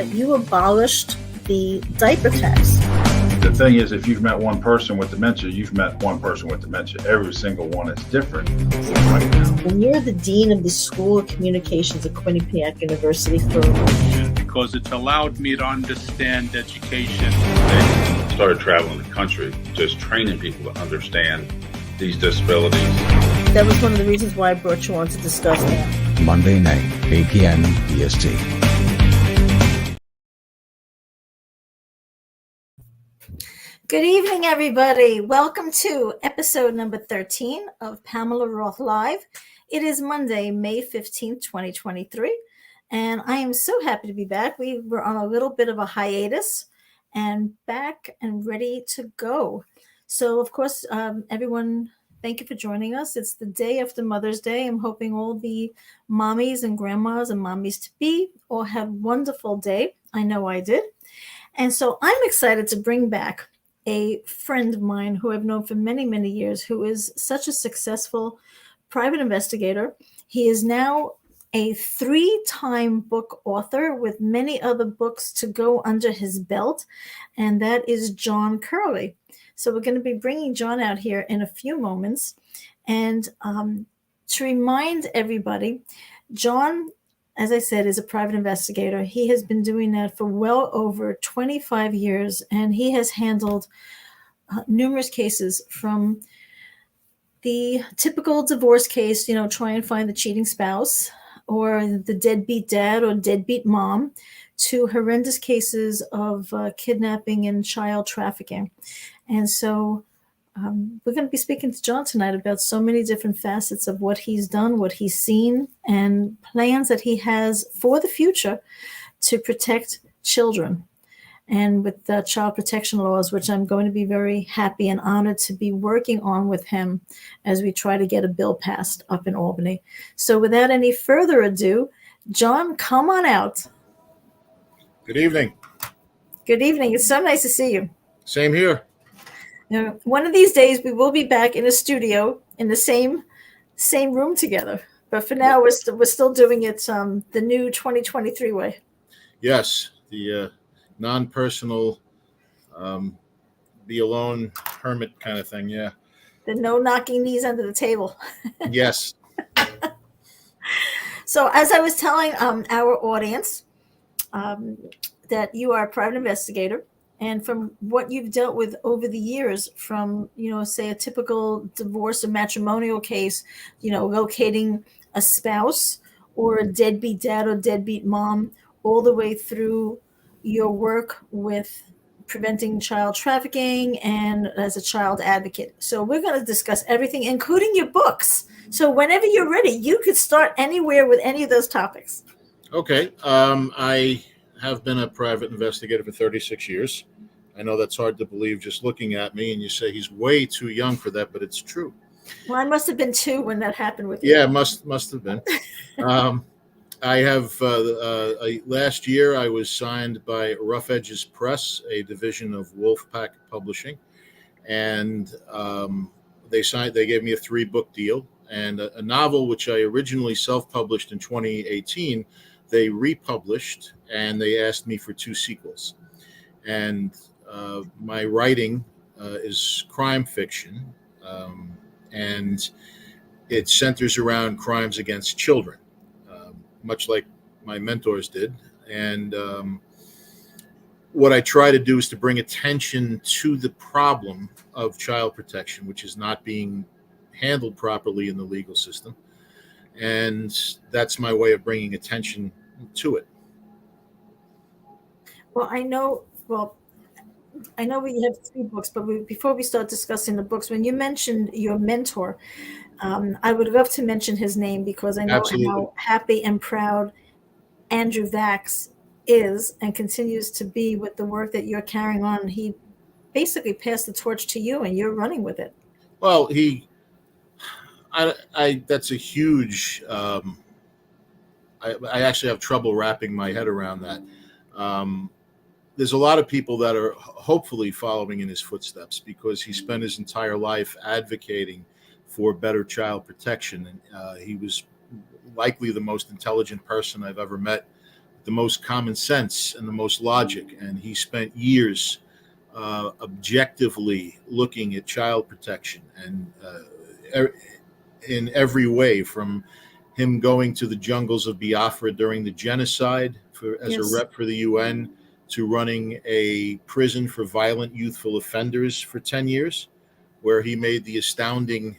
that you abolished the diaper tax. The thing is, if you've met one person with dementia, you've met one person with dementia. Every single one is different. When you're the dean of the School of Communications at Quinnipiac University because it's allowed me to understand education. They started traveling the country, just training people to understand these disabilities. That was one of the reasons why I brought you on to discuss that. Monday night, 8 p.m. EST. Good evening, everybody. Welcome to episode number 13 of Pamela Roth Live. It is Monday, May 15th, 2023, and I am so happy to be back. We were on a little bit of a hiatus and back and ready to go. So, of course, everyone, thank you for joining us. It's the day after Mother's Day. I'm hoping all the mommies and grandmas and mommies-to-be all had a wonderful day. I know I did. And so I'm excited to bring back a friend of mine who I've known for many, many years, who is such a successful private investigator. He is now a 3-time book author with many other books to go under his belt, and that is John Curley. So we're going to be bringing John out here in a few moments. And to remind everybody, John, as I said, is a private investigator. He has been doing that for well over 25 years, and he has handled numerous cases, from the typical divorce case, try and find the cheating spouse, or the deadbeat dad or deadbeat mom, to horrendous cases of kidnapping and child trafficking. And so we're going to be speaking to John tonight about so many different facets of what he's done, what he's seen, and plans that he has for the future to protect children. And with the child protection laws, which I'm going to be very happy and honored to be working on with him as we try to get a bill passed up in Albany. So without any further ado, John, come on out. Good evening. Good evening. It's so nice to see you. Same here. One of these days we will be back in a studio in the same room together. But for now, we're still doing it the new 2023 way. Yes, the non-personal, be alone hermit kind of thing. Yeah. The no knocking knees under the table. Yes. So as I was telling our audience, that you are a private investigator. And from what you've dealt with over the years, from, say a typical divorce or matrimonial case, locating a spouse or a deadbeat dad or deadbeat mom, all the way through your work with preventing child trafficking and as a child advocate. So we're going to discuss everything, including your books. So whenever you're ready, you could start anywhere with any of those topics. Okay. I have been a private investigator for 36 years. I know that's hard to believe just looking at me, and you say he's way too young for that, but it's true. Well, I must have been 2 when that happened with you. Yeah, must have been. I have last year I was signed by Rough Edges Press, a division of Wolfpack Publishing, and they gave me a 3-book deal and a novel which I originally self-published in 2018. They republished, and they asked me for 2 sequels. And my writing is crime fiction, and it centers around crimes against children, much like my mentors did. And what I try to do is to bring attention to the problem of child protection, which is not being handled properly in the legal system. And that's my way of bringing attention to it. Well, I know we have 3 books, but before we start discussing the books, when you mentioned your mentor, I would love to mention his name, because I know Absolutely. How happy and proud Andrew Vax is and continues to be with the work that you're carrying on. He basically passed the torch to you, and you're running with it. Well, that's a huge, I actually have trouble wrapping my head around that. There's a lot of people that are hopefully following in his footsteps, because he spent his entire life advocating for better child protection. And he was likely the most intelligent person I've ever met the most common sense and the most logic. And he spent years objectively looking at child protection and in every way, from him going to the jungles of Biafra during the genocide as a rep for the UN, to running a prison for violent youthful offenders for 10 years, where he made the astounding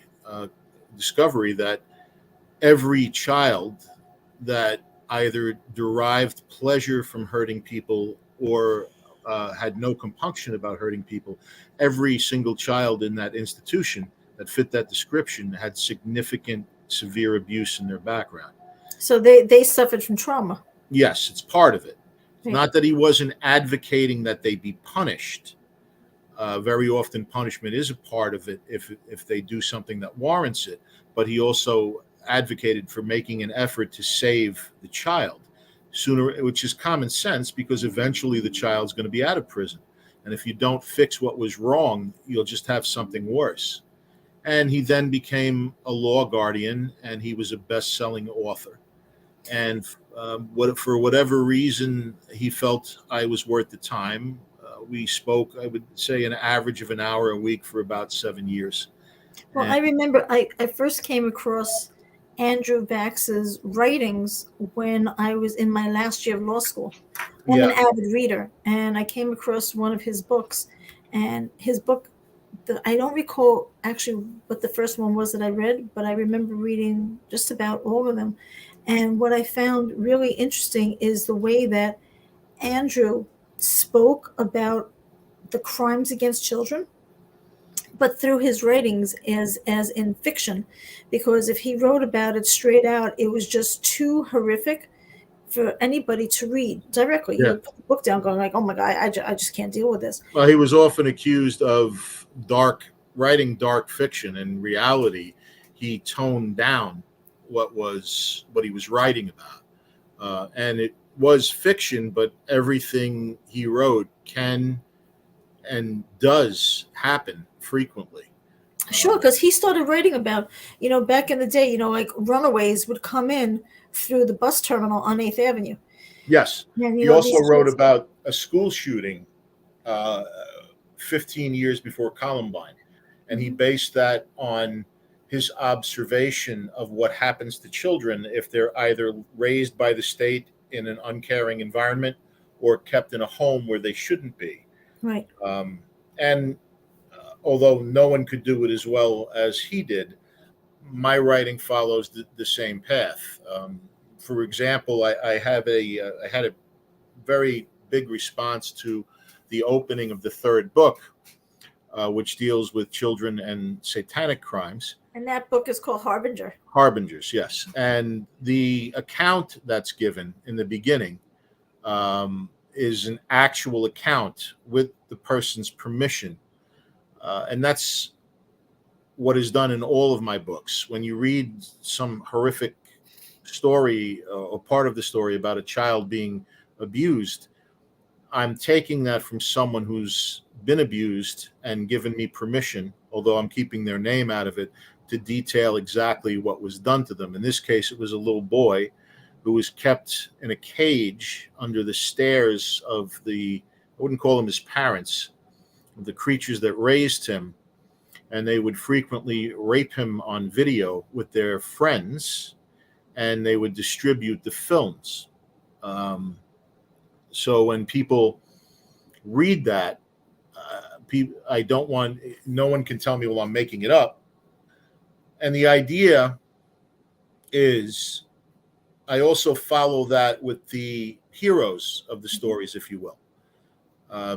discovery that every child that either derived pleasure from hurting people or had no compunction about hurting people, every single child in that institution that fit that description had significant, severe abuse in their background. So they suffered from trauma. Yes, it's part of it. Right. Not that he wasn't advocating that they be punished. Very often punishment is a part of it if they do something that warrants it, but he also advocated for making an effort to save the child sooner, which is common sense, because eventually the child's going to be out of prison. And if you don't fix what was wrong, you'll just have something worse. And he then became a law guardian, and he was a best-selling author. And for whatever reason, he felt I was worth the time. We spoke, I would say, an average of an hour a week for about 7 years. Well, I remember I first came across Andrew Bax's writings when I was in my last year of law school. I'm an avid reader, and I came across one of his books. And his book, I don't recall actually what the first one was that I read, but I remember reading just about all of them. And what I found really interesting is the way that Andrew spoke about the crimes against children, but through his writings as in fiction, because if he wrote about it straight out, it was just too horrific for anybody to read directly. He would put the book down going like, oh my God, I just can't deal with this. Well, he was often accused of writing dark fiction. In reality, he toned down what he was writing about. And it was fiction, but everything he wrote can and does happen frequently. Sure, because he started writing about, back in the day, like runaways would come in through the bus terminal on 8th Avenue. Yes. And, he also wrote about a school shooting 15 years before Columbine. And he based that on his observation of what happens to children if they're either raised by the state in an uncaring environment or kept in a home where they shouldn't be. Right. And although no one could do it as well as he did, my writing follows the same path. For example, I had a very big response to the opening of the third book, which deals with children and satanic crimes. And that book is called Harbinger. Harbingers, yes. And the account that's given in the beginning is an actual account with the person's permission. And that's what is done in all of my books. When you read some horrific story or part of the story about a child being abused, I'm taking that from someone who's been abused and given me permission, although I'm keeping their name out of it, to detail exactly what was done to them. In this case, it was a little boy who was kept in a cage under the stairs of I wouldn't call them his parents, the creatures that raised him, and they would frequently rape him on video with their friends, and they would distribute the films. So when people read that, no one can tell me, well, I'm making it up. And the idea is I also follow that with the heroes of the stories, if you will.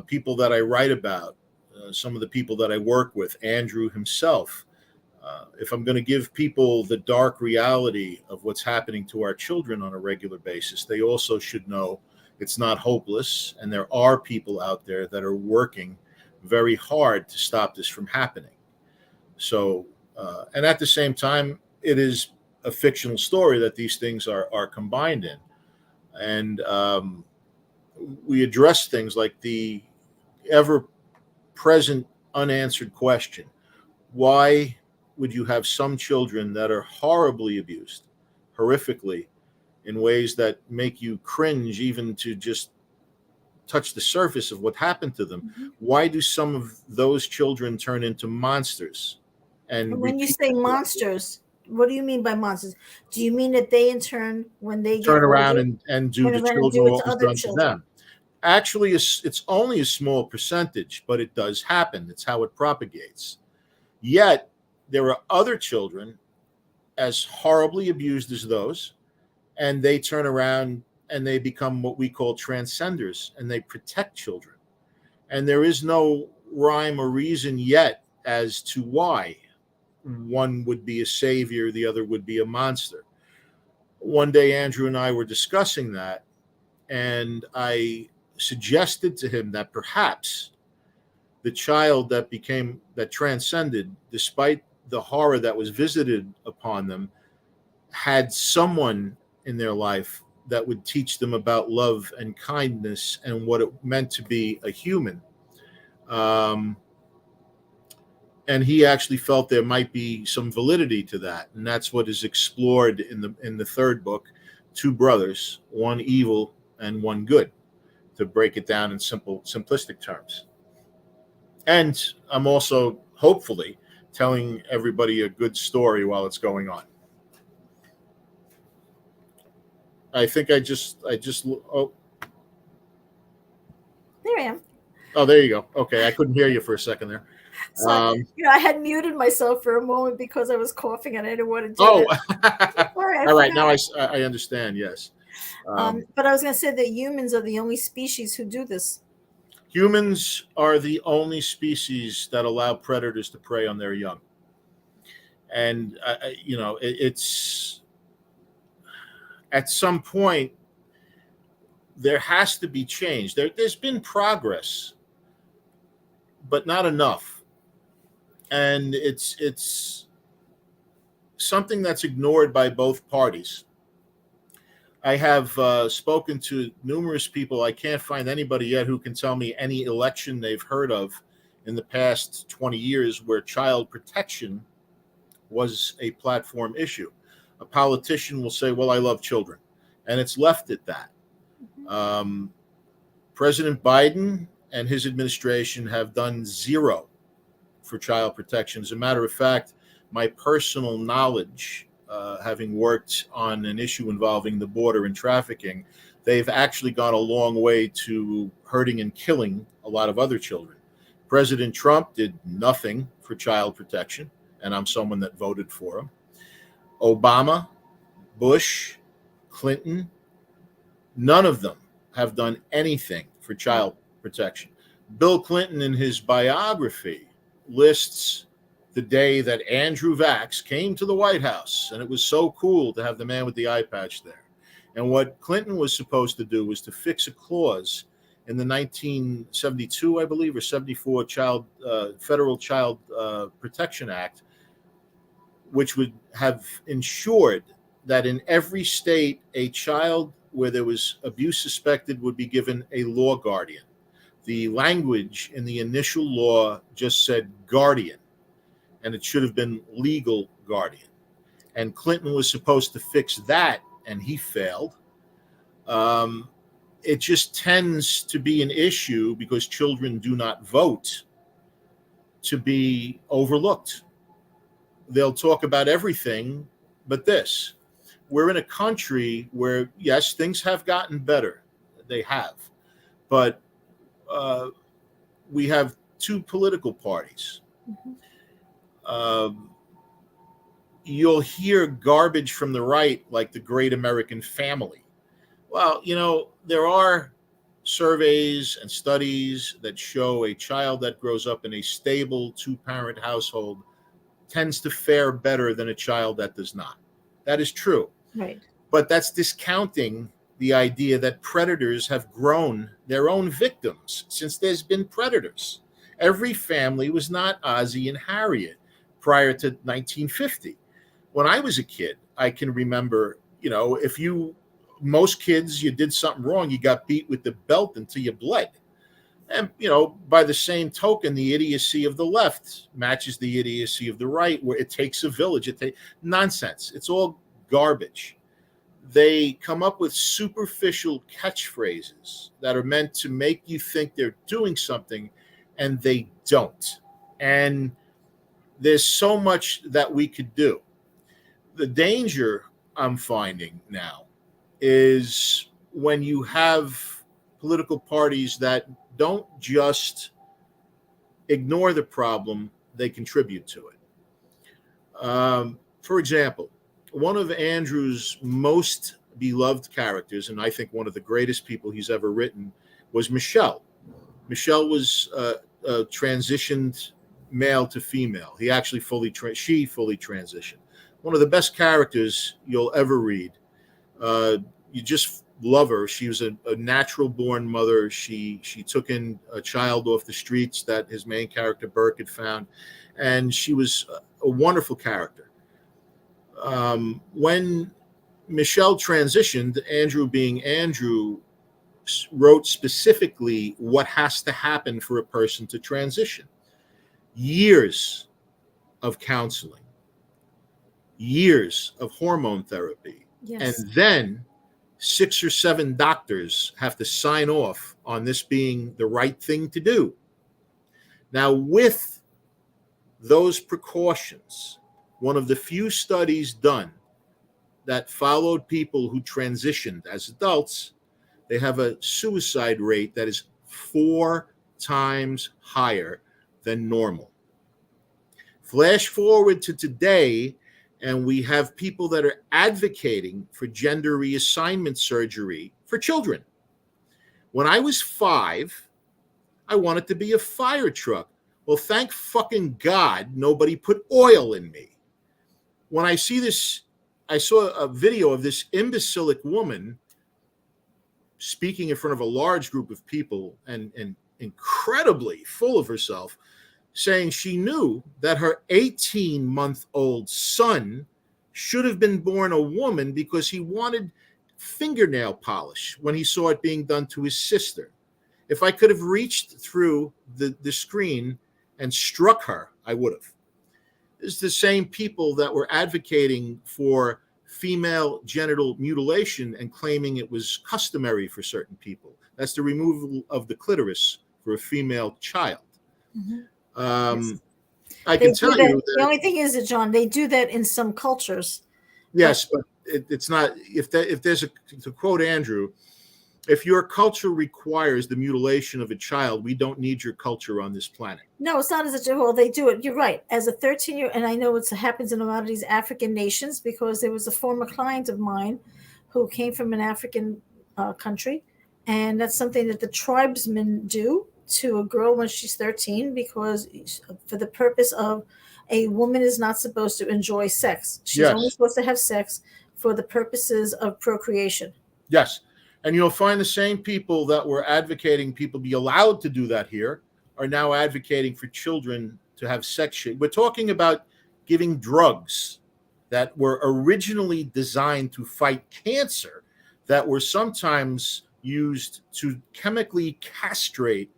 People that I write about, some of the people that I work with, Andrew himself. If I'm going to give people the dark reality of what's happening to our children on a regular basis, they also should know it's not hopeless, and there are people out there that are working very hard to stop this from happening. So, and at the same time, it is a fictional story that these things are combined in. And we address things like the ever-present unanswered question: why would you have some children that are horribly abused, horrifically, in ways that make you cringe even to just touch the surface of what happened to them. Mhm. Why do some of those children turn into monsters? And When you repeat say that behavior? monsters, what do you mean by monsters? Do you mean that they in turn, when they get Turn around older, and do turn to around and children do it what to was other done to children? them? Actually, it's only a small percentage, but it does happen. It's how it propagates. Yet, there are other children as horribly abused as those, and they turn around and they become what we call transcenders, and they protect children. And there is no rhyme or reason yet as to why one would be a savior, the other would be a monster. One day, Andrew and I were discussing that, and I suggested to him that perhaps the child that transcended, despite the horror that was visited upon them, had someone in their life that would teach them about love and kindness and what it meant to be a human. Um, and he actually felt there might be some validity to that, and that's what is explored in the third book, Two Brothers, One Evil and One Good, to break it down in simplistic terms. And I'm also hopefully telling everybody a good story while it's going on. I think oh, There I am. oh, there you go. Okay, I couldn't hear you for a second there. So, I had muted myself for a moment because I was coughing and I didn't want to do Oh, that. Sorry, I all right. forgot. Now I understand. Yes. But I was going to say that humans are the only species who do this. Humans are the only species that allow predators to prey on their young. And, it's at some point, there has to be change. There's been progress, but not enough. And it's something that's ignored by both parties. I have spoken to numerous people. I can't find anybody yet who can tell me any election they've heard of in the past 20 years where child protection was a platform issue. A politician will say, well, I love children. And it's left at that. President Biden and his administration have done zero for child protection. As a matter of fact, my personal knowledge, having worked on an issue involving the border and trafficking, they've actually gone a long way to hurting and killing a lot of other children. President Trump did nothing for child protection, and I'm someone that voted for him. Obama, Bush, Clinton, none of them have done anything for child protection. Bill Clinton, in his biography, lists the day that Andrew Vax came to the White House, and it was so cool to have the man with the eye patch there. And what Clinton was supposed to do was to fix a clause in the 1972, I believe, or 74 Federal Child Protection Act, which would have ensured that in every state, a child where there was abuse suspected would be given a law guardian. The language in the initial law just said guardian, and it should have been legal guardian. And Clinton was supposed to fix that, and he failed. It just tends to be an issue because children do not vote to be overlooked. They'll talk about everything but this. We're in a country where, yes, things have gotten better. They have. But we have two political parties. You'll hear garbage from the right, like the Great American Family. Well, there are surveys and studies that show a child that grows up in a stable two-parent household tends to fare better than a child that does not. That is true. Right. But that's discounting the idea that predators have grown their own victims since there's been predators. Every family was not Ozzie and Harriet prior to 1950. When I was a kid, I can remember, most kids, you did something wrong, you got beat with the belt until you bled. And, by the same token, the idiocy of the left matches the idiocy of the right, where it takes a village. Nonsense. It's all garbage. they come up with superficial catchphrases that are meant to make you think they're doing something, and they don't. And there's so much that we could do. The danger I'm finding now is when you have political parties that don't just ignore the problem, they contribute to it. For example, one of Andrew's most beloved characters, and I think one of the greatest people he's ever written, was Michelle. Michelle was transitioned male to female. He actually she fully transitioned. One of the best characters you'll ever read. You just love her. She was a natural born mother. She took in a child off the streets that his main character Burke had found, and she was a wonderful character. When Michelle transitioned, Andrew being Andrew, wrote specifically what has to happen for a person to transition. Years of counseling, years of hormone therapy, Yes. and then 6 or 7 doctors have to sign off on this being the right thing to do. Now, with those precautions, one of the few studies done that followed people who transitioned as adults, they have a suicide rate that is 4 times higher than normal. Flash forward to today, and we have people that are advocating for gender reassignment surgery for children. When I was 5, I wanted to be a fire truck. Well, thank fucking God nobody put oil in me. When I see this, I saw a video of this imbecilic woman speaking in front of a large group of people and incredibly full of herself, saying she knew that her 18-month-old son should have been born a woman because he wanted fingernail polish when he saw it being done to his sister. If I could have reached through the screen and struck her, I would have. It's the same people that were advocating for female genital mutilation and claiming it was customary for certain people. That's the removal of the clitoris for a female child. Mm-hmm. Yes. I can tell you that the only thing is that, John, they do that in some cultures. Yes, but it's not. If there's to quote Andrew, if your culture requires the mutilation of a child, we don't need your culture on this planet. No, it's not as a well. They do it. You're right. As a 13-year, and I know it happens in a lot of these African nations, because there was a former client of mine who came from an African country, and that's something that the tribesmen do to a girl when she's 13, because for the purpose of a woman is not supposed to enjoy sex. She's only supposed to have sex for the purposes of procreation. Yes. And you'll find the same people that were advocating people be allowed to do that here are now advocating for children to have sex. We're talking about giving drugs that were originally designed to fight cancer, that were sometimes used to chemically castrate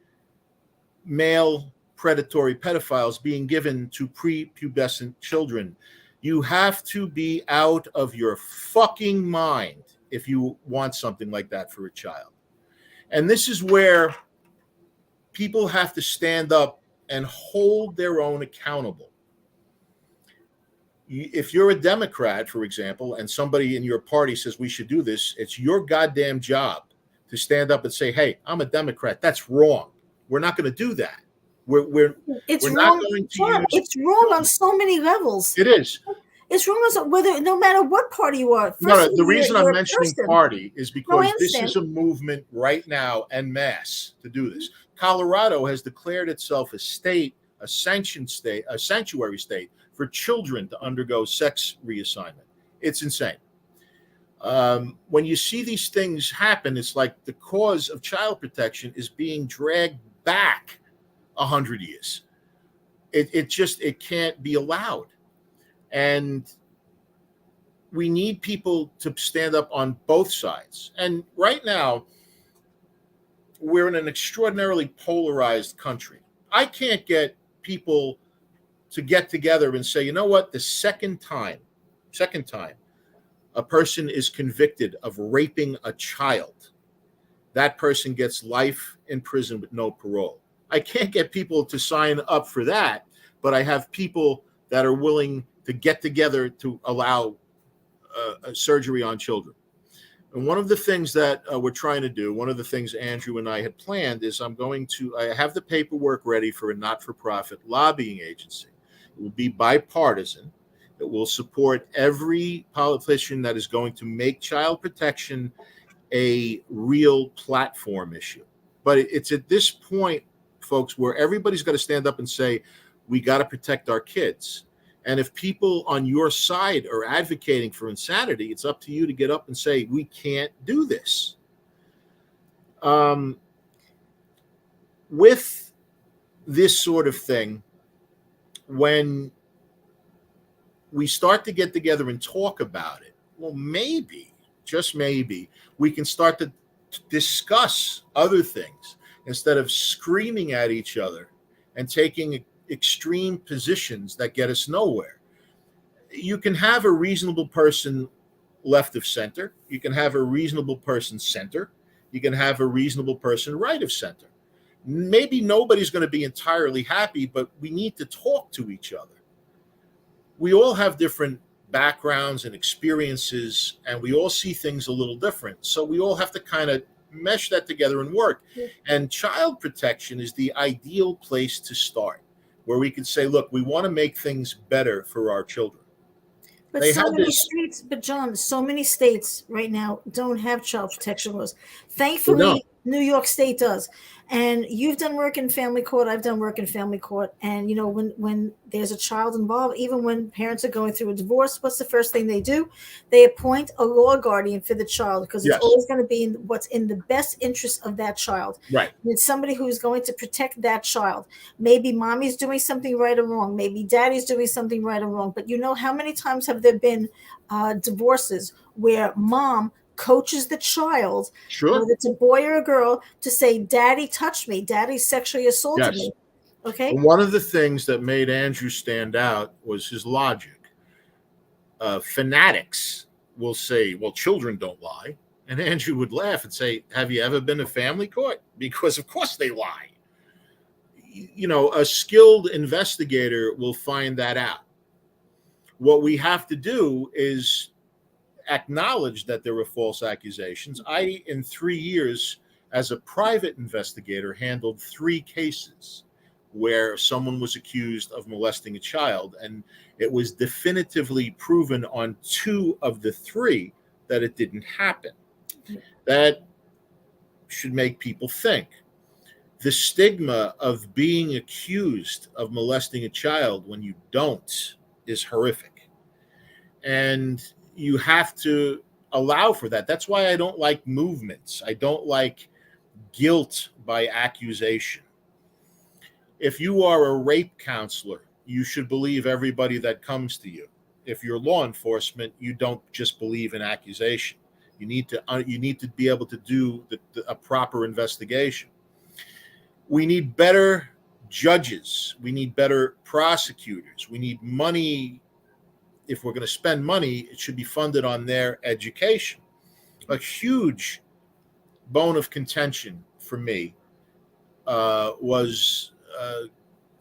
male predatory pedophiles, being given to prepubescent children. You have to be out of your fucking mind if you want something like that for a child. And this is where people have to stand up and hold their own accountable. If you're a Democrat, for example, and somebody in your party says we should do this, it's your goddamn job to stand up and say, hey, I'm a Democrat. That's wrong. We're not going to do that. We're wrong. not going to use. It's wrong on so many levels. It is. It's wrong whether, no matter what party you are. No, the reason I'm mentioning party is because this is a movement right now en masse to do this. Colorado has declared itself a sanctioned state, a sanctuary state for children to undergo sex reassignment. It's insane. When you see these things happen, it's like the cause of child protection is being dragged back 100 years. It can't be allowed. And we need people to stand up on both sides. And right now, we're in an extraordinarily polarized country. I can't get people to get together and say, you know what, the second time a person is convicted of raping a child, that person gets life in prison with no parole. I can't get people to sign up for that, but I have people that are willing to get together to allow surgery on children. And one of the things that we're trying to do, one of the things Andrew and I had planned is I have the paperwork ready for a not-for-profit lobbying agency. It will be bipartisan. It will support every politician that is going to make child protection a real platform issue. But it's at this point, folks, where everybody's got to stand up and say, we got to protect our kids. And if people on your side are advocating for insanity, it's up to you to get up and say, we can't do this. With this sort of thing, when we start to get together and talk about it, well, maybe, just maybe, we can start to discuss other things instead of screaming at each other and taking extreme positions that get us nowhere. You can have a reasonable person left of center. You can have a reasonable person center. You can have a reasonable person right of center. Maybe nobody's going to be entirely happy, but we need to talk to each other. We all have different backgrounds and experiences, and we all see things a little different. So we all have to kind of mesh that together and work. And child protection is the ideal place to start, where we can say, look, we want to make things better for our children. But John, so many states right now don't have child protection laws. Thankfully, New York State does. And you've done work in family court. I've done work in family court. And, you know, when there's a child involved, even when parents are going through a divorce, what's the first thing they do? They appoint a law guardian for the child, because it's always going to be what's in the best interest of that child. Right. And it's somebody who's going to protect that child. Maybe mommy's doing something right or wrong. Maybe daddy's doing something right or wrong. But you know, how many times have there been divorces where mom coaches the child, whether it's a boy or a girl, to say, daddy touched me, daddy sexually assaulted me. Okay. And one of the things that made Andrew stand out was his logic. Fanatics will say, well, children don't lie. And Andrew would laugh and say, have you ever been to family court? Because of course they lie. You know, a skilled investigator will find that out. What we have to do is acknowledge that there were false accusations. I, in 3 years as a private investigator, handled 3 cases where someone was accused of molesting a child, and it was definitively proven on 2 of the 3 that it didn't happen. That should make people think. The stigma of being accused of molesting a child when you don't is horrific. And you have to allow for that. That's why I don't like movements. I don't like guilt by accusation. If you are a rape counselor, you should believe everybody that comes to you. If you're law enforcement, you don't just believe in accusation. You need to be able to do a proper investigation. We need better judges. We need better prosecutors. We need money. If we're going to spend money, it should be funded on their education. A huge bone of contention for me was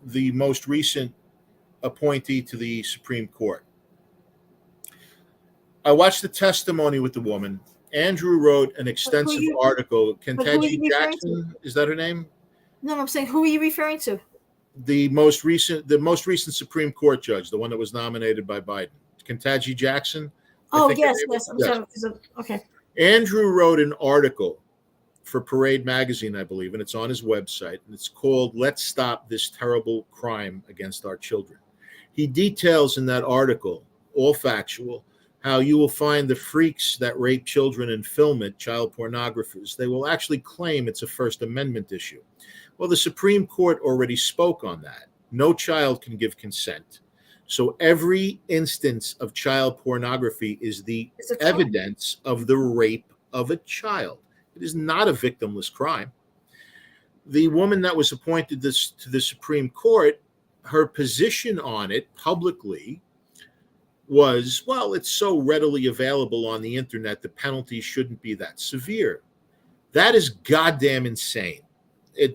the most recent appointee to the Supreme Court. I watched the testimony with the woman. Andrew wrote an extensive article. Kentanji Jackson, is that her name? No, I'm saying, who are you referring to? The most recent Supreme Court judge, the one that was nominated by Biden, Kentanji Jackson. Oh, yes. I'm sorry. Okay. Andrew wrote an article for Parade Magazine, I believe, and it's on his website, and it's called "Let's Stop This Terrible Crime Against Our Children." He details in that article, all factual, how you will find the freaks that rape children and film it, child pornographers. They will actually claim it's a First Amendment issue. Well, the Supreme Court already spoke on that. No child can give consent. So every instance of child pornography is the evidence of the rape of a child. It is not a victimless crime. The woman that was appointed to the Supreme Court, her position on it publicly was, well, it's so readily available on the internet, the penalty shouldn't be that severe. That is goddamn insane.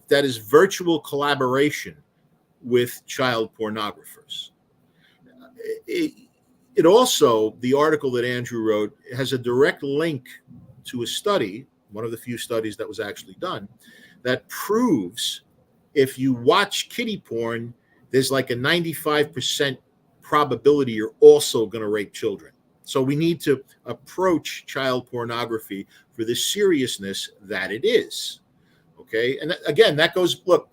That is virtual collaboration with child pornographers. It also, the article that Andrew wrote, has a direct link to a study, one of the few studies that was actually done, that proves if you watch kiddie porn, there's like a 95% probability you're also going to rape children. So we need to approach child pornography for the seriousness that it is. Okay. And again, that goes, look,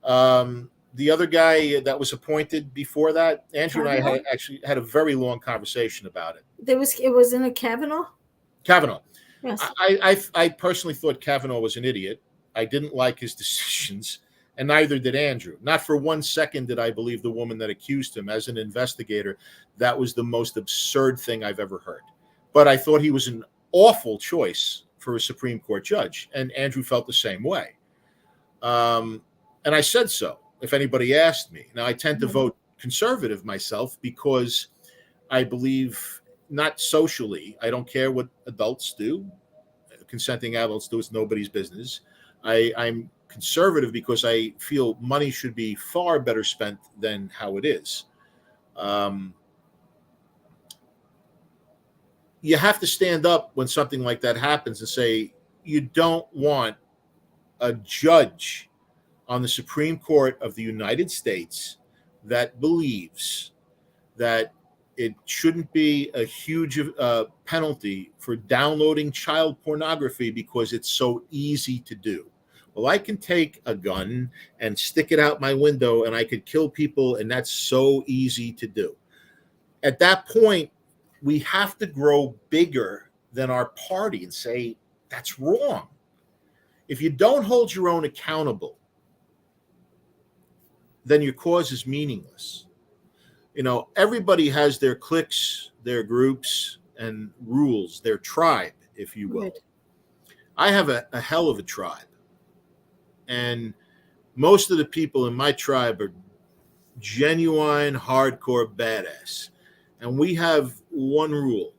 the other guy that was appointed before that, Andrew and I actually had a very long conversation about it. It was in a Kavanaugh? Kavanaugh. Yes. I personally thought Kavanaugh was an idiot. I didn't like his decisions, and neither did Andrew. Not for 1 second did I believe the woman that accused him. As an investigator, that was the most absurd thing I've ever heard. But I thought he was an awful choice for a Supreme Court judge, and Andrew felt the same way. And I said so, if anybody asked me. Now, I tend to vote conservative myself because I believe not socially. I don't care what adults do. Consenting adults do. It's nobody's business. I'm conservative because I feel money should be far better spent than how it is. You have to stand up when something like that happens and say, you don't want a judge on the Supreme Court of the United States that believes that it shouldn't be a huge penalty for downloading child pornography because it's so easy to do. Well, I can take a gun and stick it out my window and I could kill people, and that's so easy to do. At that point, we have to grow bigger than our party and say, that's wrong. If you don't hold your own accountable, then your cause is meaningless. You know, everybody has their cliques, their groups, and rules, their tribe, if you will. Right. I have a hell of a tribe. And most of the people in my tribe are genuine, hardcore badass. And we have one rule,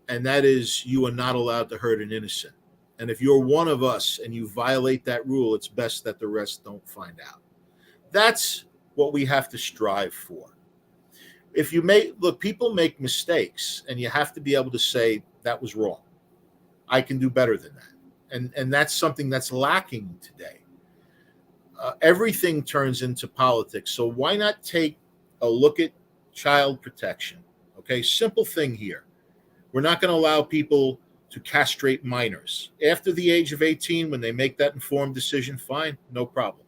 and that is you are not allowed to hurt an innocent. And if you're one of us and you violate that rule, it's best that the rest don't find out. That's what we have to strive for. If you people make mistakes, and you have to be able to say that was wrong. I can do better than that. And that's something that's lacking today. Everything turns into politics. So why not take a look at child protection? Okay, simple thing here. We're not going to allow people to castrate minors. After the age of 18, when they make that informed decision, fine, no problem.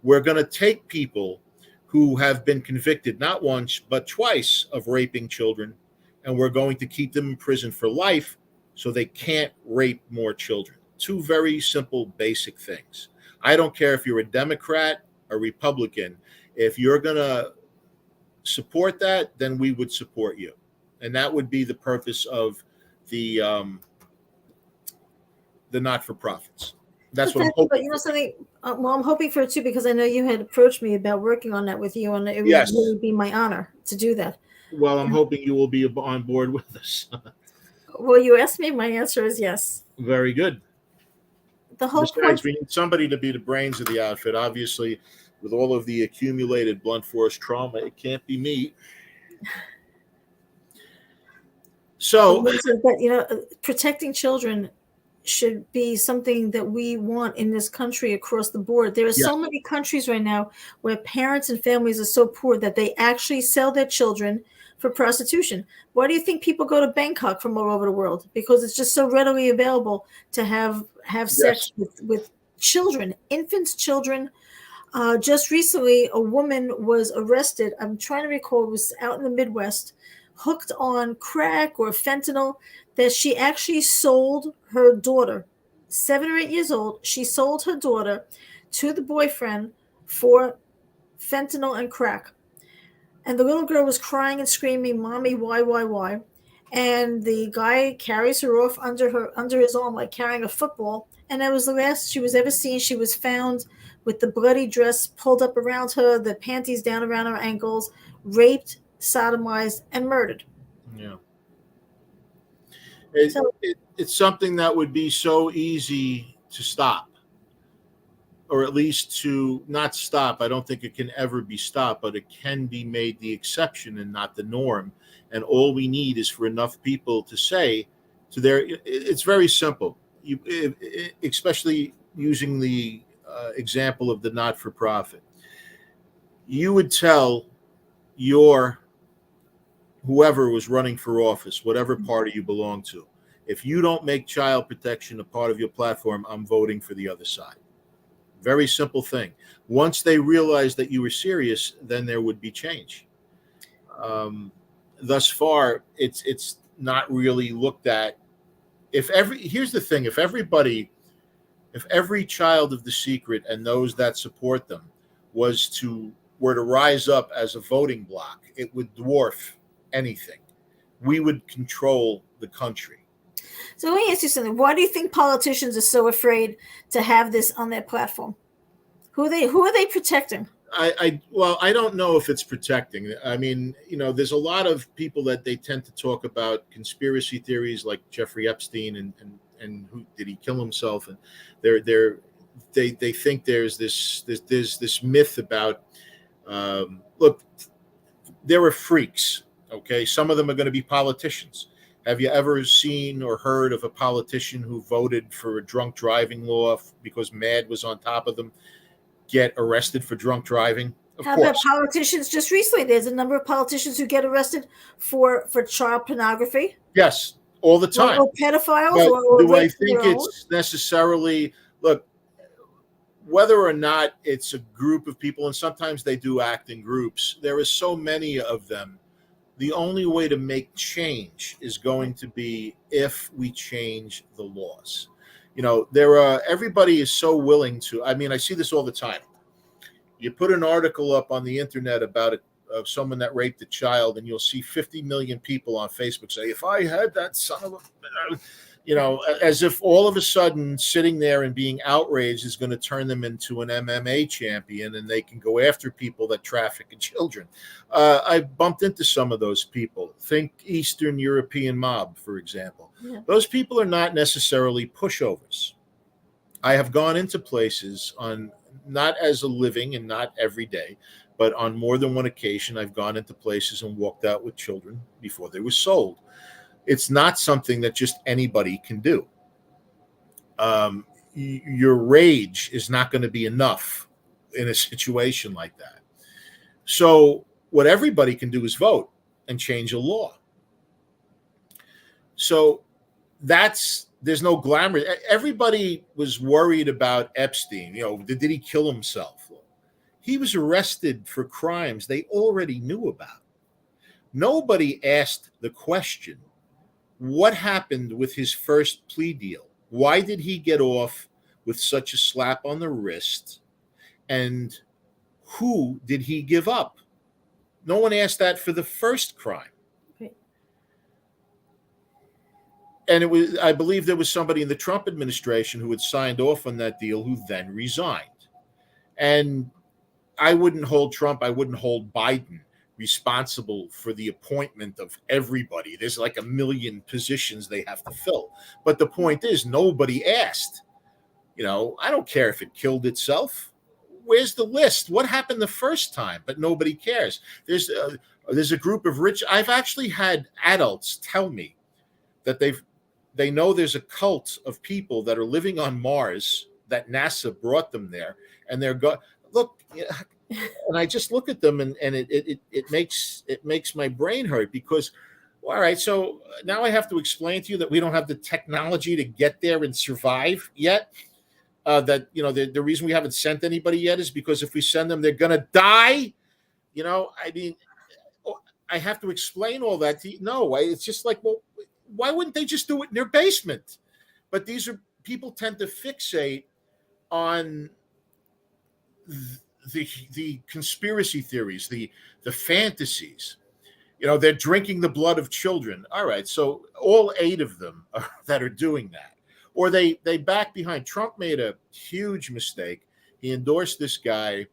We're going to take people who have been convicted not once, but twice of raping children, and we're going to keep them in prison for life so they can't rape more children. Two very simple, basic things. I don't care if you're a Democrat or Republican. If you're going to support that, then we would support you. And that would be the purpose of the not-for-profits. That's what I'm hoping. But you know something? Well, I'm hoping for it too, because I know you had approached me about working on that with you, and it would really be my honor to do that. Well, I'm hoping you will be on board with us. Well, you asked me. My answer is yes. Very good. The whole Besides, we need somebody to be the brains of the outfit. Obviously, with all of the accumulated blunt force trauma, it can't be me. So, but you know, protecting children should be something that we want in this country across the board. There are so many countries right now where parents and families are so poor that they actually sell their children for prostitution. Why do you think people go to Bangkok from all over the world? Because it's just so readily available to have sex with children, infants, children. Just recently, a woman was arrested. I'm trying to recall, it was out in the Midwest, hooked on crack or fentanyl, that she actually sold her daughter, 7 or 8 years old. She sold her daughter to the boyfriend for fentanyl and crack. And the little girl was crying and screaming, "Mommy, why?" And the guy carries her off under his arm, like carrying a football. And that was the last she was ever seen. She was found with the bloody dress pulled up around her, the panties down around her ankles, raped sodomized, and murdered. Yeah. So It's something that would be so easy to stop, or at least to not stop. I don't think it can ever be stopped, but it can be made the exception and not the norm. And all we need is for enough people to say to their, it's very simple. Especially using the example of the not-for-profit. You would tell your whoever was running for office, whatever party you belong to, if you don't make child protection a part of your platform, I'm voting for the other side. Very simple thing. Once they realized that you were serious, then there would be change. Thus far, it's not really looked at. Here's the thing: if every child of the secret and those that support them were to rise up as a voting bloc, it would dwarf anything. We would control the country. let me ask you something. Why do you think politicians are so afraid to have this on their platform? Who are they protecting? I don't know if it's protecting. I mean, there's a lot of people that they tend to talk about conspiracy theories, like Jeffrey Epstein and who did he kill himself, and they think there's this myth about look, there are freaks. Okay, some of them are going to be politicians. Have you ever seen or heard of a politician who voted for a drunk driving law because MAD was on top of them get arrested for drunk driving? How about politicians? Just recently, there's a number of politicians who get arrested for child pornography. Yes, all the time. Or pedophiles. But do I think it's necessarily, look, whether or not it's a group of people, and sometimes they do act in groups, there are so many of them. The only way to make change is going to be if we change the laws. Everybody is so willing to. I mean, I see this all the time. You put an article up on the internet about someone that raped a child, and you'll see 50 million people on Facebook say, "If I had that son of a," as if all of a sudden sitting there and being outraged is going to turn them into an MMA champion and they can go after people that traffic in children. I've bumped into some of those people. Think Eastern European mob, for example. Yeah. Those people are not necessarily pushovers. I have gone into places not as a living and not every day, but on more than one occasion, I've gone into places and walked out with children before they were sold. It's not something that just anybody can do. Your rage is not going to be enough in a situation like that. So what everybody can do is vote and change a law. So there's no glamour. Everybody was worried about Epstein. Did he kill himself? He was arrested for crimes they already knew about. Nobody asked the question, what happened with his first plea deal? Why did he get off with such a slap on the wrist? And who did he give up? No one asked that for the first crime. Okay. And I believe there was somebody in the Trump administration who had signed off on that deal who then resigned. And I wouldn't hold Trump, I wouldn't hold Biden responsible for the appointment of everybody. There's like 1 million positions they have to fill. But the point is, nobody asked. I don't care if it killed itself. Where's the list? What happened the first time? But nobody cares. There's a group of rich. I've actually had adults tell me that they know there's a cult of people that are living on Mars, that NASA brought them there, and they're look. And I just look at them and it makes my brain hurt because, well, all right, so now I have to explain to you that we don't have the technology to get there and survive yet. That the reason we haven't sent anybody yet is because if we send them, they're gonna die. I mean, I have to explain all that to you. No, it's just like, well, why wouldn't they just do it in their basement? But people tend to fixate on the conspiracy theories, the fantasies. They're drinking the blood of children. All right, so all 8 of them that are doing that, or they back behind. Trump made a huge mistake. He endorsed this guy,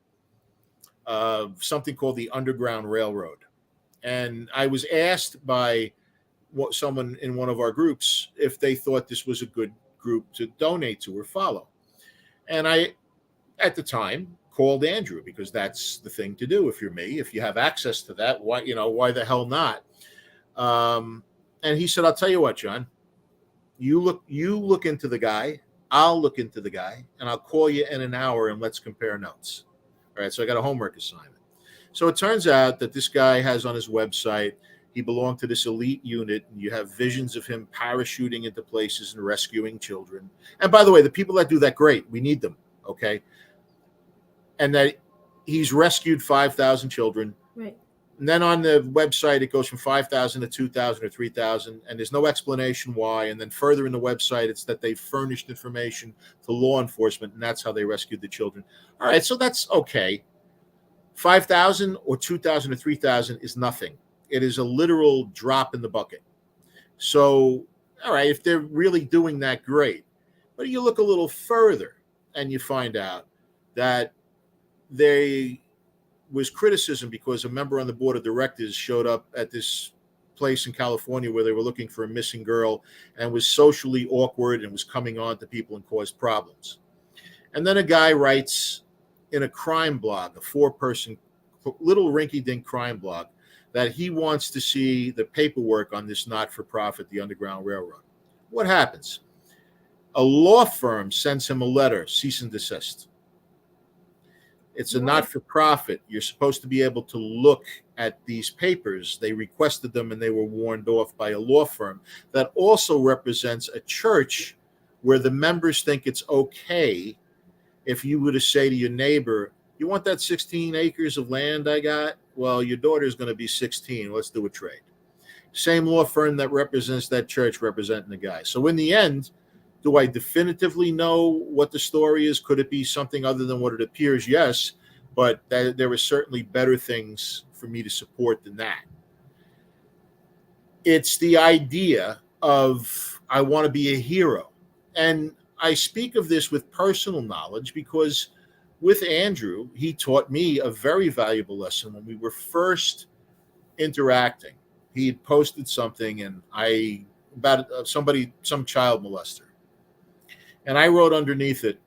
something called the Underground Railroad, And I was asked by someone in one of our groups if they thought this was a good group to donate to or follow. And I, at the time, called Andrew, because that's the thing to do if you're me. If you have access to that, why the hell not? And he said, I'll tell you what, John, you look into the guy, I'll look into the guy, and I'll call you in an hour and let's compare notes. All right, so I got a homework assignment. So it turns out that this guy has on his website, he belonged to this elite unit, and you have visions of him parachuting into places and rescuing children. And by the way, the people that do that, great. We need them, okay? And that he's rescued 5,000 children. Right. And then on the website, it goes from 5,000 to 2,000 or 3,000, and there's no explanation why. And then further in the website, it's that they furnished information to law enforcement, and that's how they rescued the children. All right, so that's okay. 5,000 or 2,000 or 3,000 is nothing. It is a literal drop in the bucket. So, all right, if they're really doing that, great. But you look a little further, and you find out that there was criticism because a member on the board of directors showed up at this place in California where they were looking for a missing girl and was socially awkward and was coming on to people and caused problems. And then a guy writes in a crime blog, a 4-person little rinky-dink crime blog, that he wants to see the paperwork on this not-for-profit, the Underground Railroad. What happens? A law firm sends him a letter, cease and desist. It's a not-for-profit. You're supposed to be able to look at these papers. They requested them, and they were warned off by a law firm that also represents a church where the members think it's okay if you were to say to your neighbor, you want that 16 acres of land I got? Well, your daughter's going to be 16. Let's do a trade. Same law firm that represents that church representing the guy. So in the end, do I definitively know what the story is? Could it be something other than what it appears? Yes, but there are certainly better things for me to support than that. It's the idea of I want to be a hero. And I speak of this with personal knowledge because with Andrew, he taught me a very valuable lesson when we were first interacting. He had posted something and about some child molester. And I wrote underneath it,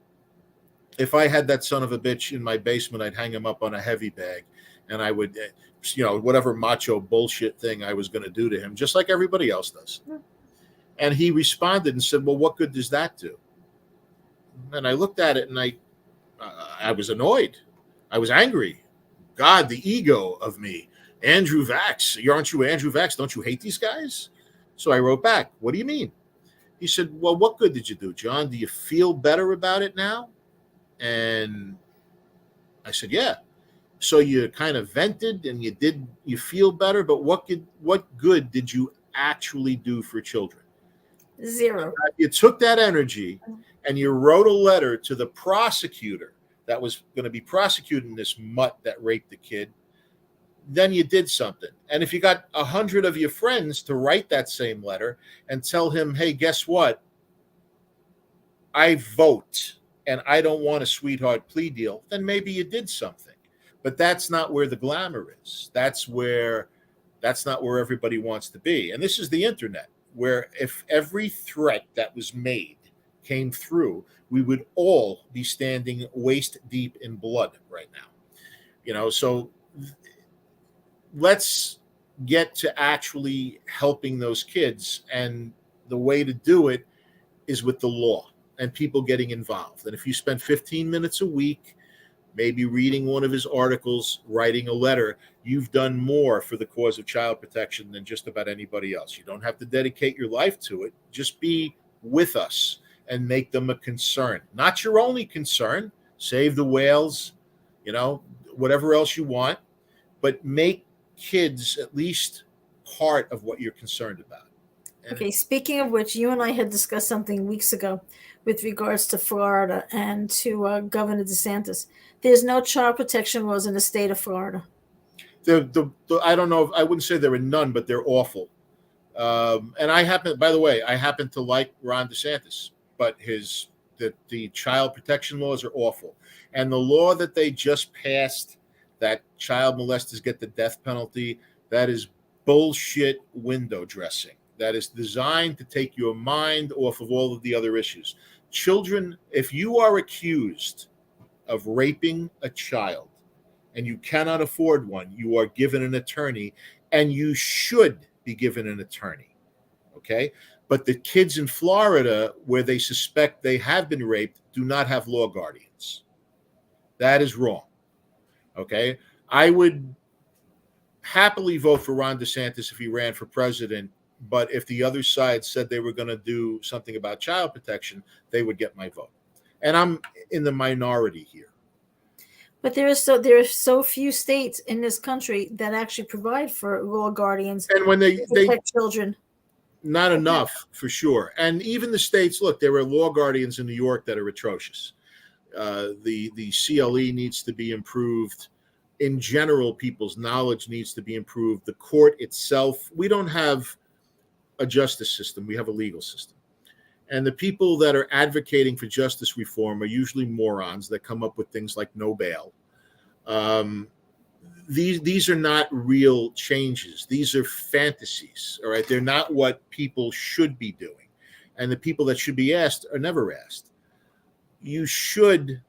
if I had that son of a bitch in my basement, I'd hang him up on a heavy bag and I would, whatever macho bullshit thing I was going to do to him, just like everybody else does. Yeah. And he responded and said, well, what good does that do? And I looked at it and I was annoyed. I was angry. God, the ego of me. Andrew Vax. Aren't you Andrew Vax? Don't you hate these guys? So I wrote back, what do you mean? He said, well, what good did you do, John? Do you feel better about it now? And I said, yeah. So you kind of vented and you feel better, but what good did you actually do for children? Zero. You took that energy and you wrote a letter to the prosecutor that was going to be prosecuting this mutt that raped the kid. Then you did something. And if you got 100 of your friends to write that same letter and tell him, hey, guess what? I vote and I don't want a sweetheart plea deal, then maybe you did something. But that's not where the glamour is. That's not where everybody wants to be. And this is the internet, where if every threat that was made came through, we would all be standing waist deep in blood right now. So let's get to actually helping those kids. And the way to do it is with the law and people getting involved. And if you spend 15 minutes a week, maybe reading one of his articles, writing a letter, you've done more for the cause of child protection than just about anybody else. You don't have to dedicate your life to it. Just be with us and make them a concern. Not your only concern. Save the whales, whatever else you want, but make kids at least part of what you're concerned about. Okay, speaking of which, you and I had discussed something weeks ago with regards to Florida and to Governor DeSantis. There's no child protection laws in the state of Florida. I don't know. I wouldn't say there are none, but they're awful. And I happen to like Ron DeSantis, but the child protection laws are awful. And the law that they just passed, that child molesters get the death penalty, That is bullshit window dressing. That is designed to take your mind off of all of the other issues. Children, if you are accused of raping a child and you cannot afford one, you are given an attorney, and you should be given an attorney. Okay? But the kids in Florida, where they suspect they have been raped, do not have law guardians. That is wrong. Okay? I would happily vote for Ron DeSantis if he ran for president, but if the other side said they were going to do something about child protection, they would get my vote. And I'm in the minority here. But there are so few states in this country that actually provide for law guardians And when they protect children. Not enough, for sure. And even the states, look, there are law guardians in New York that are atrocious. The CLE needs to be improved. In general, people's knowledge needs to be improved. The court itself, we don't have a justice system. We have a legal system. And the people that are advocating for justice reform are usually morons that come up with things like no bail. These are not real changes. These are fantasies, all right? They're not what people should be doing. And the people that should be asked are never asked. You should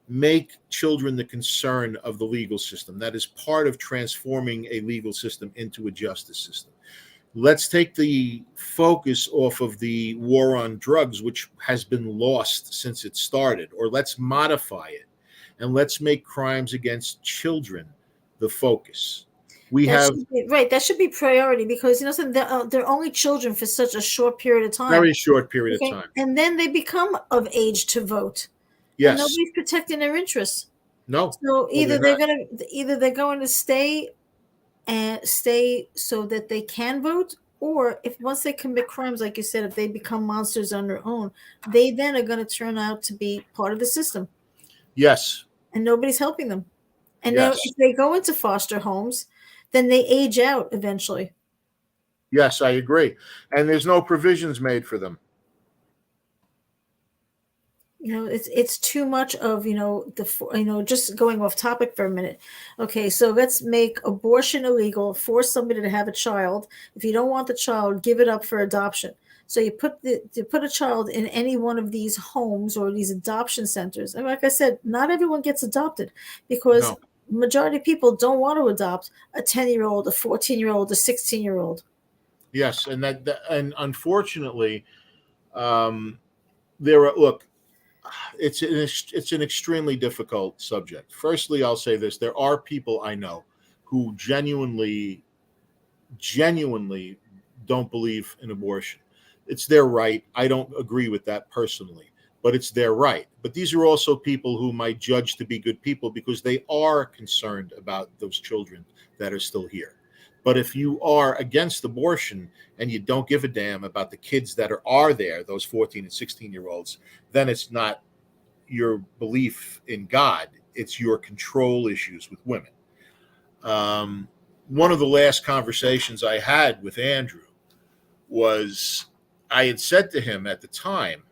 make children the concern of the legal system. That is part of transforming a legal system into a justice system. Let's take the focus off of the war on drugs, which has been lost since it started, or let's modify it, and let's make crimes against children the focus. That should be priority, because they're only children for such a short period of time. Very short period of time. And then they become of age to vote. Yes. And nobody's protecting their interests. No. So either they're going to stay so that they can vote, or if once they commit crimes, like you said, if they become monsters on their own, they then are going to turn out to be part of the system. Yes. And nobody's helping them. And now if they go into foster homes, then they age out eventually. Yes, I agree. And there's no provisions made for them. It's too much of, just going off topic for a minute. Okay, so let's make abortion illegal, force somebody to have a child. If you don't want the child, give it up for adoption. So you put a child in any one of these homes or these adoption centers. And like I said, not everyone gets adopted, because majority of people don't want to adopt a 10-year-old, a 14-year-old, a 16-year-old. Yes, and and unfortunately, it's an extremely difficult subject. Firstly, I'll say this: there are people I know who genuinely don't believe in abortion. It's their right. I don't agree with that personally, but it's their right. But these are also people whom I judge to be good people because they are concerned about those children that are still here. But if you are against abortion and you don't give a damn about the kids that are there, those 14 and 16-year-olds, then it's not your belief in God. It's your control issues with women. One of the last conversations I had with Andrew was, I had said to him at the time,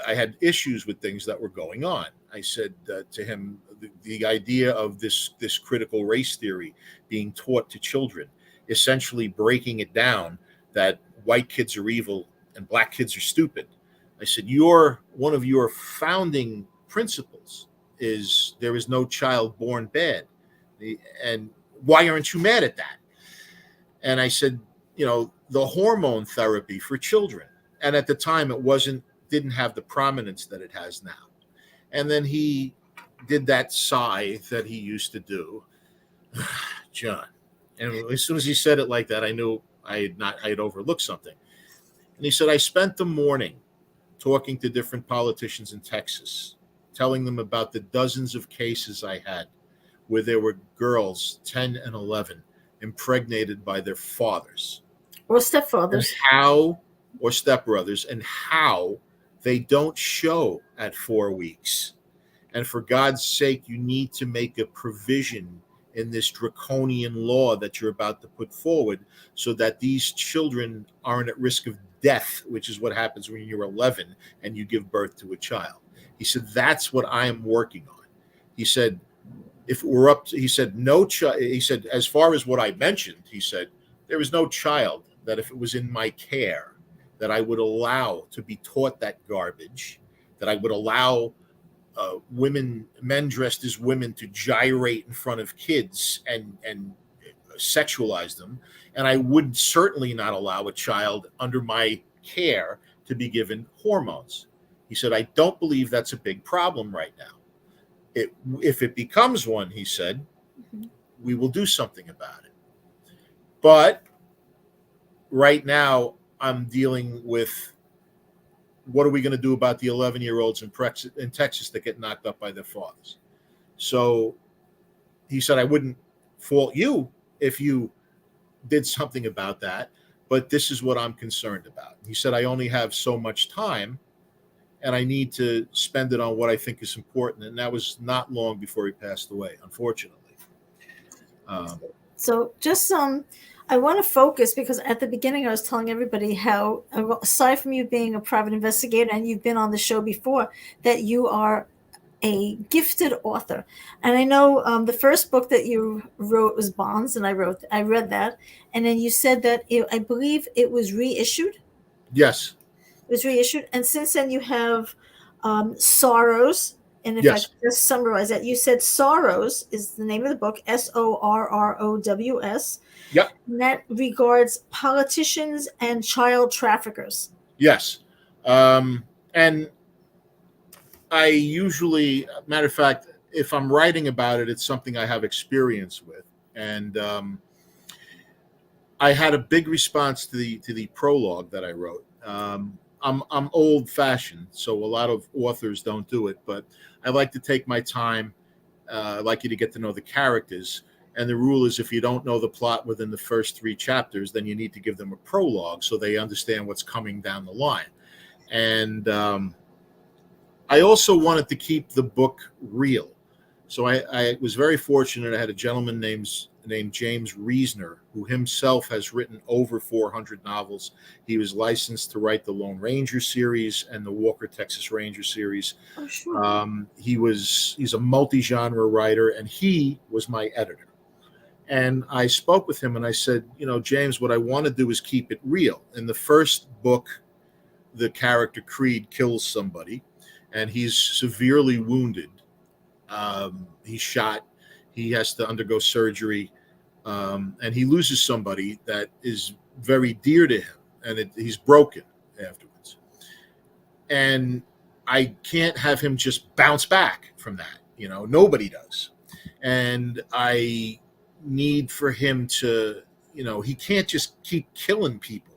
I had issues with things that were going on. I said to him, the idea of this critical race theory being taught to children, essentially breaking it down that white kids are evil and black kids are stupid. I said, one of your founding principles is there is no child born bad. And why aren't you mad at that? And I said, the hormone therapy for children. And at the time it didn't have the prominence that it has now. And then he did that sigh that he used to do. John. And as soon as he said it like that, I knew I had overlooked something. And he said, I spent the morning talking to different politicians in Texas, telling them about the dozens of cases I had where there were girls, 10 and 11, impregnated by their fathers. Or stepfathers. Or stepbrothers, and how they don't show at 4 weeks. And for God's sake, you need to make a provision in this draconian law that you're about to put forward so that these children aren't at risk of death, which is what happens when you're 11 and you give birth to a child. He said, that's what I am working on. He said, if it were up to, he said, he said, as far as what I mentioned, he said, there is no child that if it was in my care that I would allow to be taught that garbage, that I would allow men dressed as women to gyrate in front of kids and sexualize them. And I would certainly not allow a child under my care to be given hormones. He said, I don't believe that's a big problem right now. If it becomes one, he said, we will do something about it. But right now, I'm dealing with what are we going to do about the 11-year-olds in Texas that get knocked up by their fathers? So he said, I wouldn't fault you if you did something about that, but this is what I'm concerned about. He said, I only have so much time and I need to spend it on what I think is important. And that was not long before he passed away, unfortunately. So just I want to focus because at the beginning I was telling everybody how, aside from you being a private investigator and you've been on the show before, that you are a gifted author. And I know the first book that you wrote was Bonds, and I read that. And then you said that I believe it was reissued. Yes. It was reissued. And since then you have Sorrows. And if I could just summarize that, you said Sorrows is the name of the book, Sorrows. Yep. And that regards politicians and child traffickers. Yes. And I usually, matter of fact, if I'm writing about it, it's something I have experience with. And I had a big response to the prologue that I wrote. I'm old-fashioned, so a lot of authors don't do it, but I like to take my time. I like you to get to know the characters. And the rule is if you don't know the plot within the first 3 chapters, then you need to give them a prologue so they understand what's coming down the line. And I also wanted to keep the book real. So I was very fortunate. I had a gentleman named James Reesner, who himself has written over 400 novels. He was licensed to write the Lone Ranger series and the Walker, Texas Ranger series. Oh, sure. He's a multi-genre writer, and he was my editor. And I spoke with him and I said, James, what I want to do is keep it real. In the first book, the character Creed kills somebody and he's severely wounded. He's shot. He has to undergo surgery. And he loses somebody that is very dear to him. And he's broken afterwards. And I can't have him just bounce back from that. Nobody does. And I need for him to, he can't just keep killing people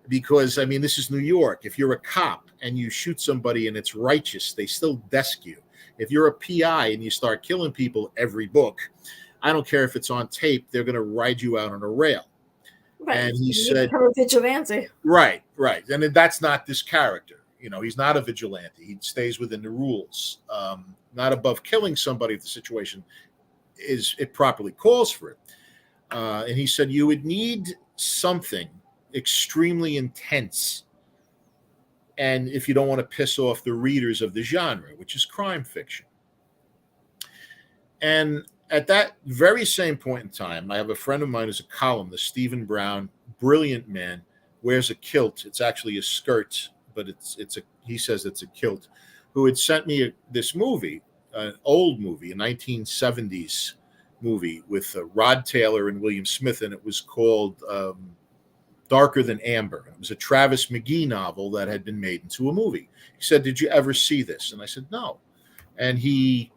because, this is New York. If you're a cop and you shoot somebody and it's righteous, they still desk you. If you're a PI and you start killing people every book, I don't care if it's on tape, they're going to ride you out on a rail. Right. And he said, a vigilante. Right. And that's not this character. He's not a vigilante. He stays within the rules, not above killing somebody if the situation it properly calls for it. And he said, you would need something extremely intense. And if you don't want to piss off the readers of the genre, which is crime fiction. And at that very same point in time, I have a friend of mine who's a columnist, Stephen Brown, brilliant man, wears a kilt. It's actually a skirt, but he says it's a kilt, who had sent me this movie, an old movie, a 1970s movie with Rod Taylor and William Smith, and it was called Darker Than Amber. It was a Travis McGee novel that had been made into a movie. He said, did you ever see this? And I said, no. And he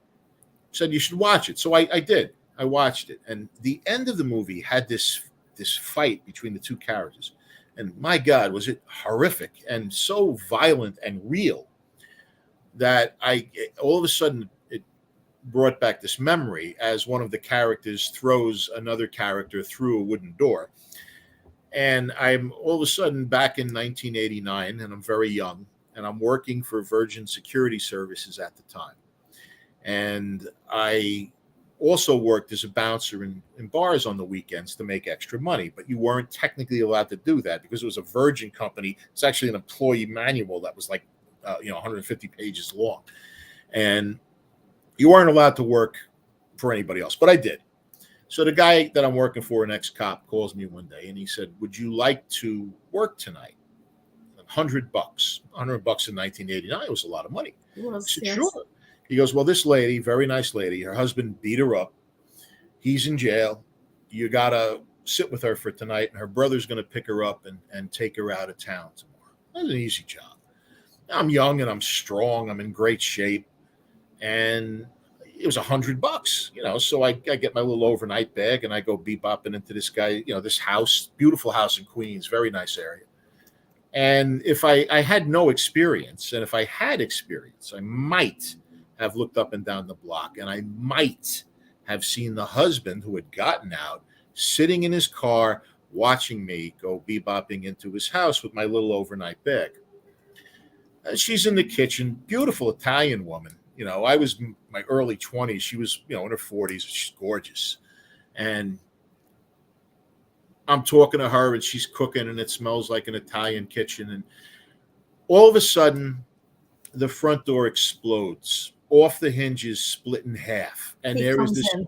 said, you should watch it. So I did. I watched it. And the end of the movie had this fight between the two characters. And my God, was it horrific and so violent and real that all of a sudden it brought back this memory as one of the characters throws another character through a wooden door. And I'm all of a sudden back in 1989, and I'm very young, and I'm working for Virgin Security Services at the time. And I also worked as a bouncer in bars on the weekends to make extra money, but you weren't technically allowed to do that because it was a Virgin company. It's actually an employee manual that was like 150 pages long, and you weren't allowed to work for anybody else, but I did. So the guy that I'm working for, an ex-cop, calls me one day and he said, "Would you like to work tonight?" $100, $100 in 1989 was a lot of money. I said, Yes. "Sure." He goes, "Well, this lady, very nice lady, her husband beat her up. He's in jail. You gotta sit with her for tonight, and her brother's going to pick her up and take her out of town tomorrow." That's an easy job. I'm young and I'm strong. I'm in great shape, and it was $100, So I get my little overnight bag and I go bebopping into this guy, this house, beautiful house in Queens, very nice area. And if I had no experience, and if I had experience, I might have looked up and down the block, and I might have seen the husband who had gotten out sitting in his car watching me go bebopping into his house with my little overnight bag. She's in the kitchen, beautiful Italian woman. I was in my early 20s. She was, in her 40s. She's gorgeous. And I'm talking to her and she's cooking and it smells like an Italian kitchen. And all of a sudden, the front door explodes, off the hinges, split in half. And there is this I'm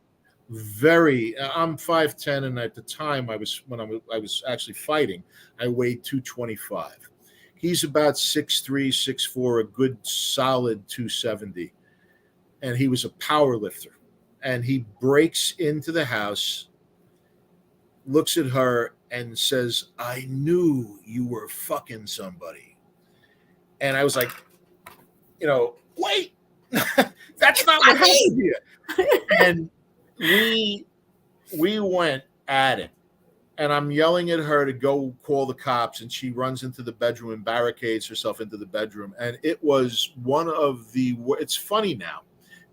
5'10", and at the time I was actually fighting, I weighed 225. He's about 6'3", 6'4", a good solid 270. And he was a power lifter. And he breaks into the house, looks at her, and says, "I knew you were fucking somebody." And I was like, wait, that's not what happened here. And we went at it. And I'm yelling at her to go call the cops, and she runs into the bedroom and barricades herself into the bedroom. And it was one of it's funny now,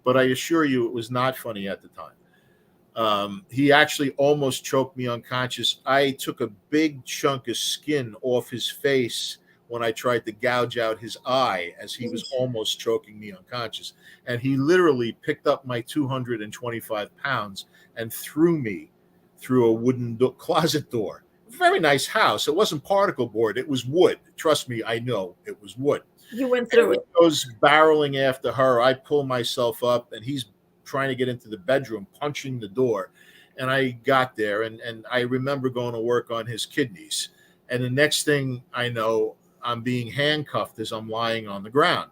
but I assure you it was not funny at the time. He actually almost choked me unconscious. I took a big chunk of skin off his face when I tried to gouge out his eye as he was almost choking me unconscious. And he literally picked up my 225 pounds and threw me through a wooden closet door. Very nice house. It wasn't particle board. It was wood. Trust me, I know it was wood. You went through it. He goes barreling after her. I pull myself up, and he's trying to get into the bedroom, punching the door. And I got there, and I remember going to work on his kidneys. And the next thing I know, I'm being handcuffed as I'm lying on the ground.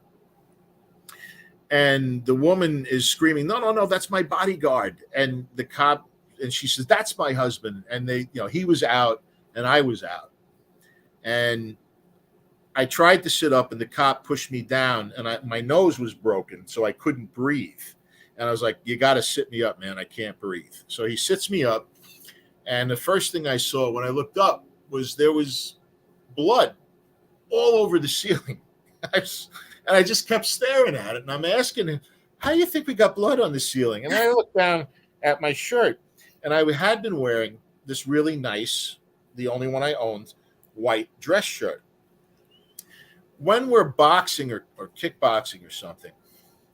And the woman is screaming, no, that's my bodyguard. And the cop, and she says, "That's my husband." And they, he was out and I was out. And I tried to sit up, and the cop pushed me down, and my nose was broken, so I couldn't breathe. And I was like, "You got to sit me up, man. I can't breathe." So he sits me up. And the first thing I saw when I looked up was there was blood all over the ceiling. And I just kept staring at it. And I'm asking him, "How do you think we got blood on the ceiling?" And I looked down at my shirt. And I had been wearing this really nice, the only one I owned, white dress shirt. When we're boxing or kickboxing or something,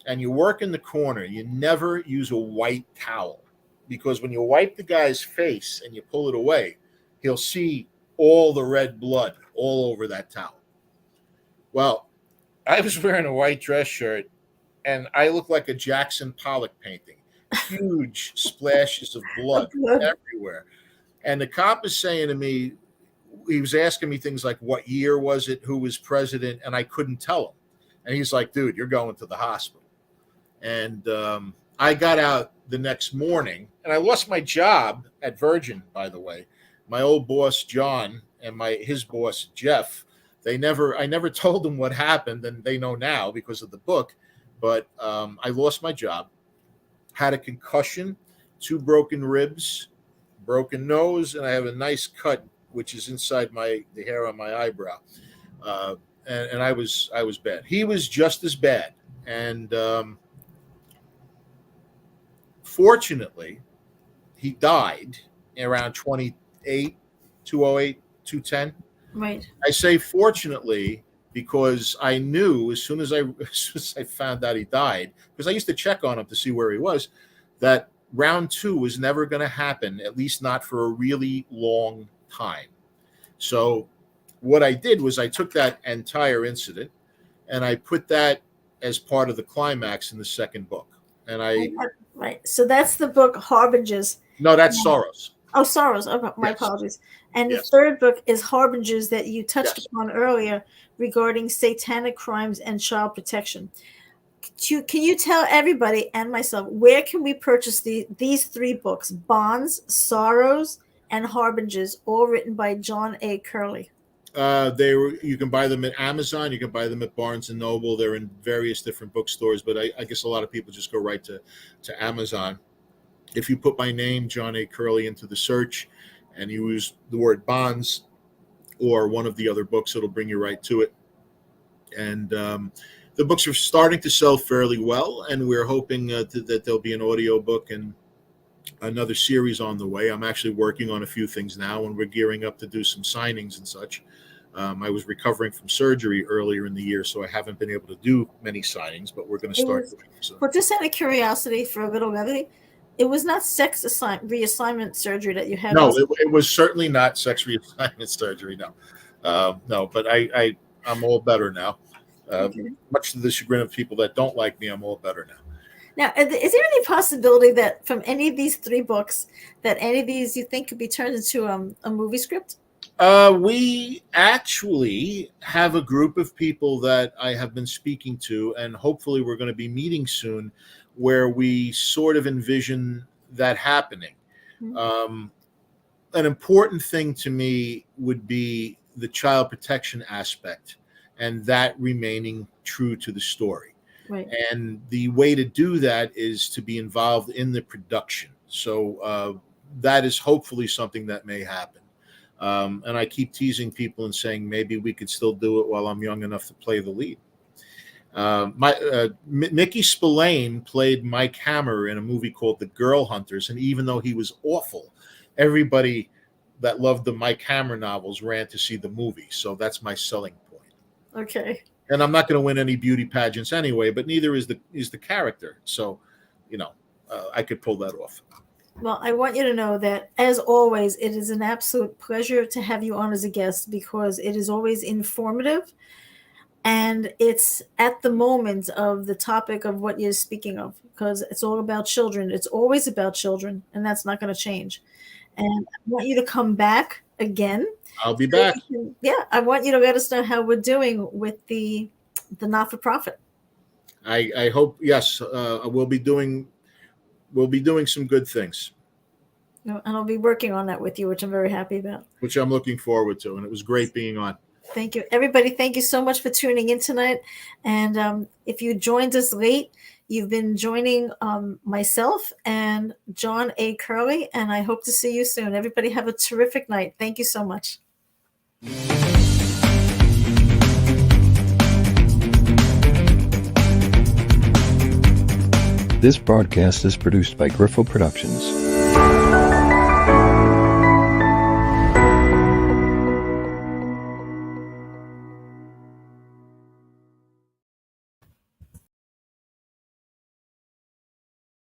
and you work in the corner, you never use a white towel. Because when you wipe the guy's face and you pull it away, he'll see all the red blood all over that towel. Well, I was wearing a white dress shirt, and I looked like a Jackson Pollock painting. Huge splashes of blood everywhere. And the cop is saying to me, he was asking me things like, what year was it, who was president, and I couldn't tell him. And he's like, "Dude, you're going to the hospital." And I got out the next morning, and I lost my job at Virgin, by the way. My old boss, John, and his boss, Jeff, I never told them what happened, and they know now because of the book. But I lost my job. Had a concussion, 2 broken ribs, broken nose, and I have a nice cut, which is inside the hair on my eyebrow. And I was bad. He was just as bad. And fortunately, he died around 208, 210. Right. I say fortunately because I knew as soon as I found out he died, because I used to check on him to see where he was, that round 2 was never going to happen, at least not for a really long time. So what I did was I took that entire incident and I put that as part of the climax in the second book. And Right. So that's the book Harbingers. no, that's Sorrows. Oh, Sorrows. Oh, my Yes. apologies. And the Yes. third book is Harbingers that you touched Yes. upon earlier regarding satanic crimes and child protection. Can you tell everybody and myself where can we purchase these three books, Bonds, Sorrows, and Harbingers, all written by John A. Curley? You can buy them at Amazon. You can buy them at Barnes and Noble. They're in various different bookstores, but I guess a lot of people just go right to Amazon. If you put my name, John A. Curley, into the search and you use the word Bonds or one of the other books, it'll bring you right to it. And the books are starting to sell fairly well, and we're hoping that there'll be an audio book and another series on the way. I'm actually working on a few things now, and we're gearing up to do some signings and such. I was recovering from surgery earlier in the year, so I haven't been able to do many signings, but we're going to start doing them soon. But just out of curiosity, for a little levity, it was not sex reassignment surgery that you had. No, it was certainly not sex reassignment surgery. No, no. But I'm all better now. Okay. Much to the chagrin of people that don't like me, I'm all better now. Now, is there any possibility that from any of these three books, that any of these you think could be turned into a movie script? We actually have a group of people that I have been speaking to, and hopefully we're going to be meeting soon, where we sort of envision that happening. Mm-hmm. An important thing to me would be the child protection aspect and that remaining true to the story. Right. And the way to do that is to be involved in the production. So that is hopefully something that may happen. And I keep teasing people and saying maybe we could still do it while I'm young enough to play the lead. Mickey Spillane played Mike Hammer in a movie called The Girl Hunters, and even though he was awful, everybody that loved the Mike Hammer novels ran to see the movie. So that's my selling point. Okay. And I'm not going to win any beauty pageants anyway, but neither is the character. So, I could pull that off. Well, I want you to know that, as always, it is an absolute pleasure to have you on as a guest because it is always informative. And it's at the moment of the topic of what you're speaking of, because it's all about children. It's always about children, and that's not going to change. And I want you to come back again. I'll be back. I want you to let us know how we're doing with the not-for-profit. I hope, yes, we'll be doing some good things. And I'll be working on that with you, which I'm very happy about. Which I'm looking forward to, and it was great being on. Thank you. Everybody, thank you so much for tuning in tonight. And if you joined us late, you've been joining myself and John A. Curley, and I hope to see you soon. Everybody have a terrific night. Thank you so much. This broadcast is produced by Griffo Productions.